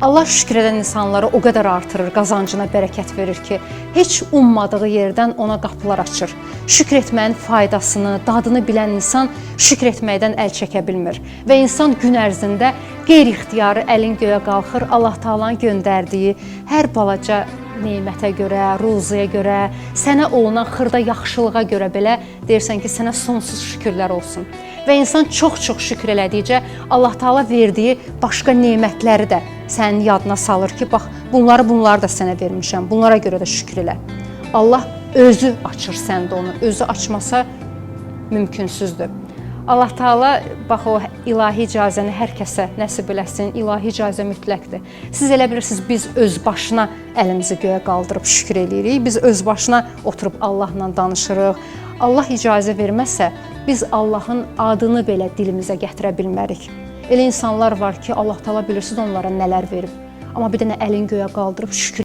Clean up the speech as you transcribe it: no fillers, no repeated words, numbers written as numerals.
Allah şükür edən insanları o qədər artırır, qazancına bərəkət verir ki, heç ummadığı yerdən ona qapılar açır. Şükür etməyin faydasını, dadını bilən insan şükür etməkdən əl çəkə bilmir. Və insan gün ərzində qeyri-ixtiyarı əlin göyə qalxır, Allah Taala'nın göndərdiyi hər balaca nemətə görə, ruzuya görə, sənə olunan xırda yaxşılığa görə belə deyirsən ki, sənə sonsuz şükürlər olsun. Və insan çox-çox şükür elədikcə Allah Taala verdiyi başqa nemətləri də sənin yadına salır ki, bax, bunları da sənə vermişəm, bunlara görə də şükür elə. Allah özü açır səndə onu, özü açmasa mümkünsüzdür. Allah Taala bax o ilahi icazəni hər kəsə nəsib eləsin, ilahi icazə mütləqdir. Siz elə bilirsiniz, biz öz başına əlimizi göyə qaldırıb şükür eləyirik, biz öz başına oturub Allahla danışırıq. Allah icazə verməsə, biz Allahın adını belə dilimizə gətirə bilmərik. Elə insanlar var ki, Allah Taala bilirsiniz onlara nələr verib. Amma bir dənə əlin göyə qaldırıb şükür